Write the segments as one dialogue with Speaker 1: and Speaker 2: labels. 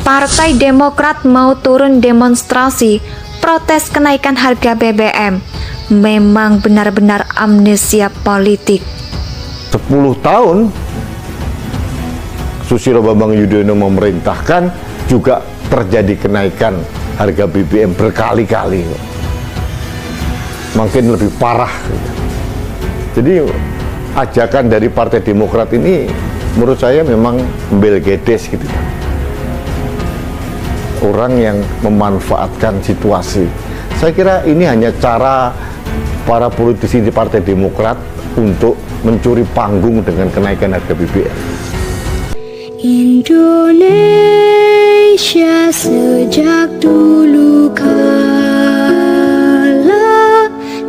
Speaker 1: Partai Demokrat mau turun demonstrasi protes kenaikan harga BBM. Memang benar-benar amnesia politik.
Speaker 2: 10 tahun Susilo Bambang Yudhoyono memerintahkan juga terjadi kenaikan harga BBM berkali-kali. Makin lebih parah. Jadi ajakan dari Partai Demokrat ini menurut saya memang belgedes gitu. Orang yang memanfaatkan situasi. Saya kira ini hanya cara para politisi di Partai Demokrat untuk mencuri panggung dengan kenaikan harga BBM.
Speaker 3: Indonesia sejak dulu kala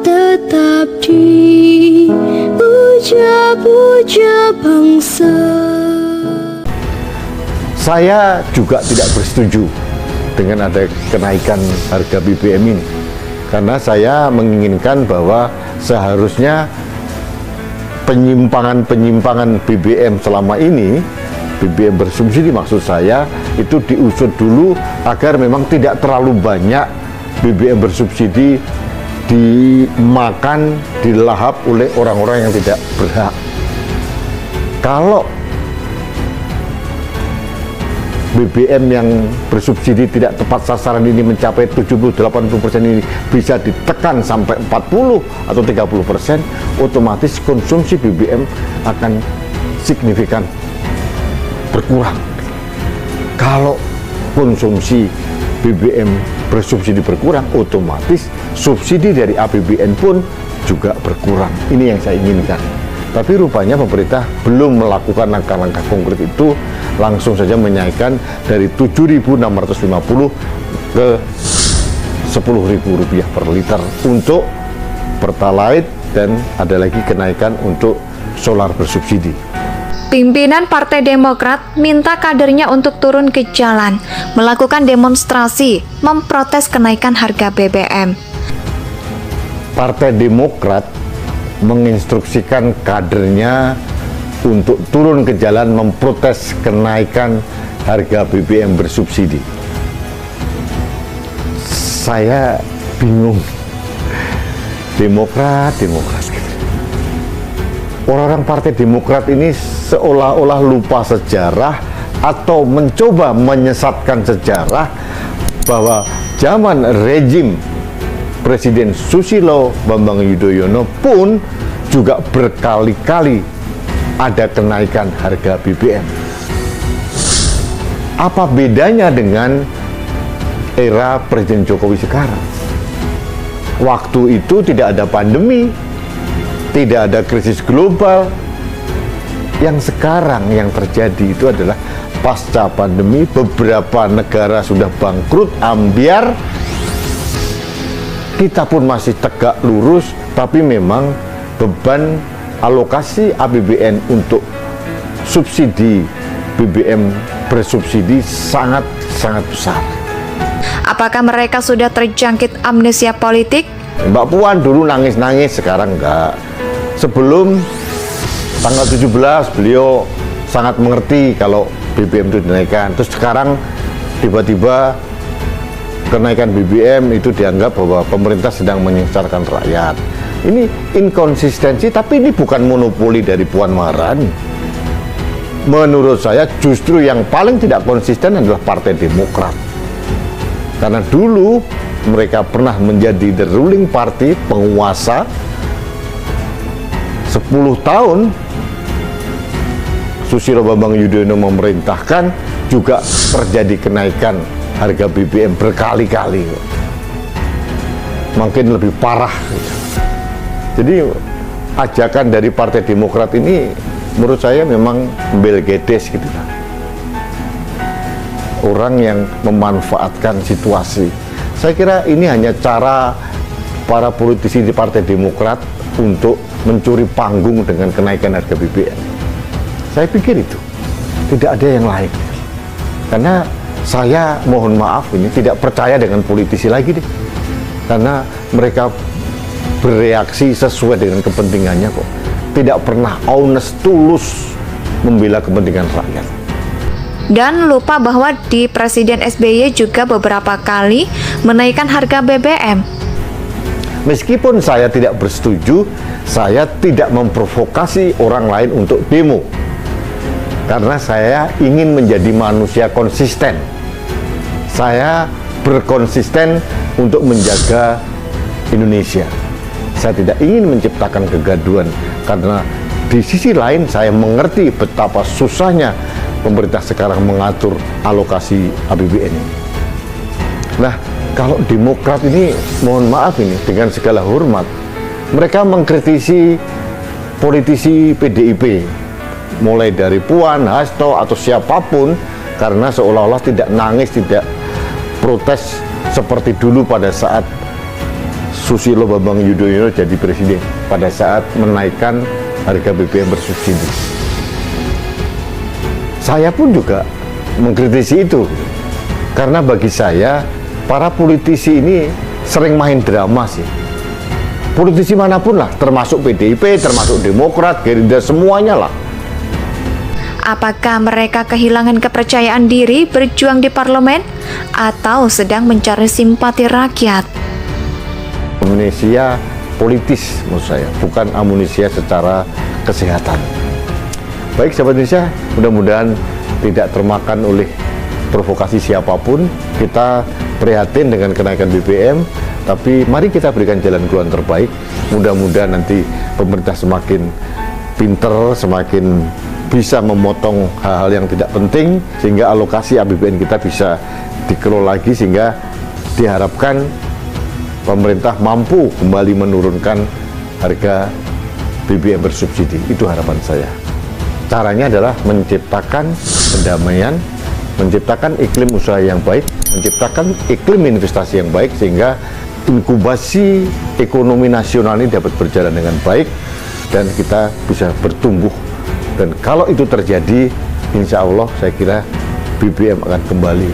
Speaker 3: tetap dipuja-puja bangsa.
Speaker 2: Saya juga tidak bersetuju dengan ada kenaikan harga BBM ini, karena saya menginginkan bahwa seharusnya penyimpangan BBM selama ini, BBM bersubsidi maksud saya, itu diusut dulu agar memang tidak terlalu banyak BBM bersubsidi dimakan, dilahap oleh orang-orang yang tidak berhak. Kalau BBM yang bersubsidi tidak tepat sasaran ini mencapai 70-80% ini bisa ditekan sampai 40 atau 30%, otomatis konsumsi BBM akan signifikan berkurang. Kalau konsumsi BBM bersubsidi berkurang, otomatis subsidi dari APBN pun juga berkurang. Ini yang saya inginkan. Tapi rupanya pemerintah belum melakukan langkah-langkah konkret itu, langsung saja menaikkan dari 7.650 ke Rp10.000 per liter untuk Pertalite, dan ada lagi kenaikan untuk solar bersubsidi.
Speaker 1: Pimpinan Partai Demokrat minta kadernya untuk turun ke jalan, melakukan demonstrasi, memprotes kenaikan harga BBM.
Speaker 2: Partai Demokrat menginstruksikan kadernya untuk turun ke jalan memprotes kenaikan harga BBM bersubsidi. Saya bingung. Demokrat gitu. Orang-orang Partai Demokrat ini seolah-olah lupa sejarah atau mencoba menyesatkan sejarah bahwa zaman rejim Presiden Susilo Bambang Yudhoyono pun juga berkali-kali ada kenaikan harga BBM. Apa bedanya dengan era Presiden Jokowi sekarang? Waktu itu tidak ada pandemi, tidak ada krisis global. Yang sekarang yang terjadi itu adalah pasca pandemi, beberapa negara sudah bangkrut, ambyar. Kita pun masih tegak lurus, tapi memang beban alokasi APBN untuk subsidi BBM bersubsidi sangat-sangat besar.
Speaker 1: Apakah mereka sudah terjangkit amnesia politik?
Speaker 2: Mbak Puan dulu nangis-nangis, sekarang enggak. Sebelum tanggal 17 beliau sangat mengerti kalau BBM itu dinaikkan. Terus sekarang tiba-tiba kenaikan BBM itu dianggap bahwa pemerintah sedang menyesatkan rakyat. Ini inkonsistensi, tapi ini bukan monopoli dari Puan Maharani. Menurut saya justru yang paling tidak konsisten adalah Partai Demokrat. Karena dulu mereka pernah menjadi the ruling party, penguasa 10 tahun. Susilo Bambang Yudhoyono memerintahkan juga terjadi kenaikan harga BBM berkali-kali, makin lebih parah. Jadi ajakan dari Partai Demokrat ini menurut saya memang belgedes gitu. Orang yang memanfaatkan situasi. Saya kira ini hanya cara para politisi di Partai Demokrat untuk mencuri panggung dengan kenaikan harga BBM. Saya pikir itu tidak ada yang lain. Karena saya mohon maaf ini tidak percaya dengan politisi lagi deh, karena mereka bereaksi sesuai dengan kepentingannya kok, tidak pernah honest, tulus membela kepentingan rakyat.
Speaker 1: Dan lupa bahwa di Presiden SBY juga beberapa kali menaikkan harga BBM.
Speaker 2: Meskipun saya tidak bersetuju, saya tidak memprovokasi orang lain untuk demo. Karena saya ingin menjadi manusia konsisten. Saya berkonsisten untuk menjaga Indonesia. Saya tidak ingin menciptakan kegaduhan, karena di sisi lain saya mengerti betapa susahnya pemerintah sekarang mengatur alokasi APBN. Nah, kalau Demokrat ini, mohon maaf ini, dengan segala hormat, mereka mengkritisi politisi PDIP, mulai dari Puan, Hasto, atau siapapun, karena seolah-olah tidak nangis, tidak protes seperti dulu pada saat Susilo Bambang Yudhoyono jadi presiden, pada saat menaikkan harga BBM bersubsidi. Saya pun juga mengkritisi itu, karena bagi saya para politisi ini sering main drama sih. Politisi manapun lah, termasuk PDIP, termasuk Demokrat, Gerindra, semuanya lah.
Speaker 1: Apakah mereka kehilangan kepercayaan diri berjuang di parlemen atau sedang mencari simpati rakyat?
Speaker 2: Amnesia politis menurut saya, bukan amnesia secara kesehatan. Baik sahabat Indonesia, mudah-mudahan tidak termakan oleh provokasi siapapun. Kita prihatin dengan kenaikan BBM, tapi mari kita berikan jalan keluar terbaik. Mudah-mudahan nanti pemerintah semakin pinter, semakin bisa memotong hal-hal yang tidak penting, sehingga alokasi APBN kita bisa dikelola lagi, sehingga diharapkan pemerintah mampu kembali menurunkan harga BBM bersubsidi. Itu harapan saya. Caranya adalah menciptakan pendamaian, menciptakan iklim usaha yang baik, menciptakan iklim investasi yang baik, sehingga inkubasi ekonomi nasional ini dapat berjalan dengan baik dan kita bisa bertumbuh. Dan kalau itu terjadi, insya Allah saya kira BBM akan kembali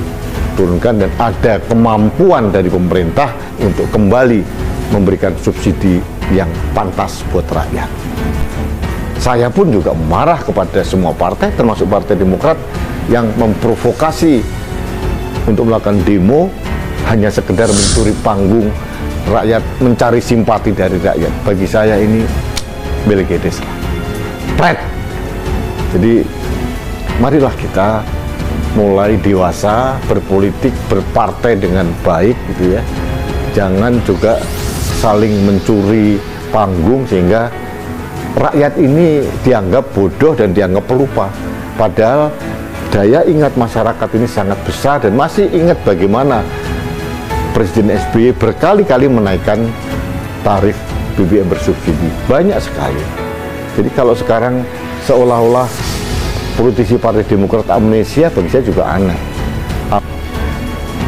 Speaker 2: turunkan, dan ada kemampuan dari pemerintah untuk kembali memberikan subsidi yang pantas buat rakyat. Saya pun juga marah kepada semua partai, termasuk Partai Demokrat, yang memprovokasi untuk melakukan demo hanya sekedar mencuri panggung rakyat, mencari simpati dari rakyat. Bagi saya ini belegedes lah, pret. Jadi marilah kita mulai dewasa, berpolitik, berpartai dengan baik gitu ya. Jangan juga saling mencuri panggung sehingga rakyat ini dianggap bodoh dan dianggap pelupa. Padahal daya ingat masyarakat ini sangat besar, dan masih ingat bagaimana Presiden SBY berkali-kali menaikkan tarif BBM bersubsidi. Banyak sekali. Jadi kalau sekarang seolah-olah politisi Partai Demokrat amnesia, bagi saya juga aneh.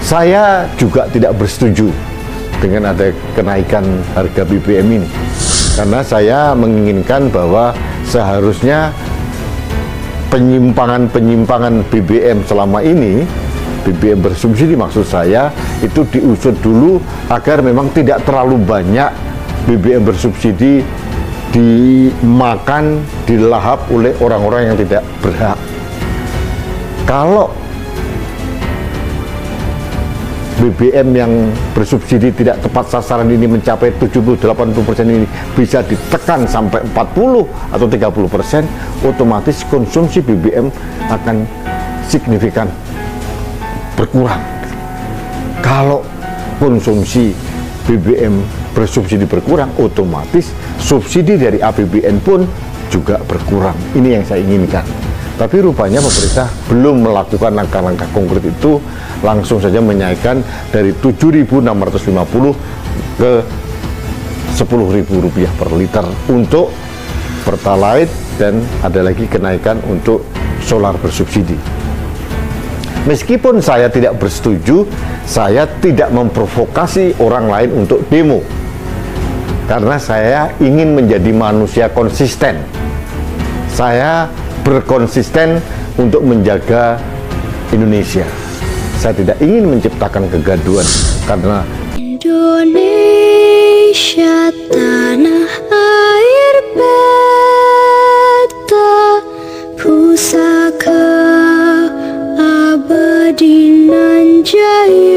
Speaker 2: Saya juga tidak bersetuju dengan ada kenaikan harga BBM ini, karena saya menginginkan bahwa seharusnya penyimpangan-penyimpangan BBM selama ini, BBM bersubsidi maksud saya, itu diusut dulu agar memang tidak terlalu banyak BBM bersubsidi dimakan, dilahap oleh orang-orang yang tidak berhak. Kalau BBM yang bersubsidi tidak tepat sasaran ini mencapai 70-80% ini bisa ditekan sampai 40 atau 30%, otomatis konsumsi BBM akan signifikan berkurang. Kalau konsumsi BBM bersubsidi berkurang, otomatis subsidi dari APBN pun juga berkurang. Ini yang saya inginkan. Tapi rupanya pemerintah belum melakukan langkah-langkah konkret itu, langsung saja menaikkan dari 7.650 ke Rp10.000 per liter untuk Pertalite, dan ada lagi kenaikan untuk solar bersubsidi. Meskipun saya tidak bersetuju, saya tidak memprovokasi orang lain untuk demo, karena saya ingin menjadi manusia konsisten. Saya berkonsisten untuk menjaga Indonesia. Saya tidak ingin menciptakan kegaduhan, karena
Speaker 3: Indonesia tanah air beta, pusaka nan jaya.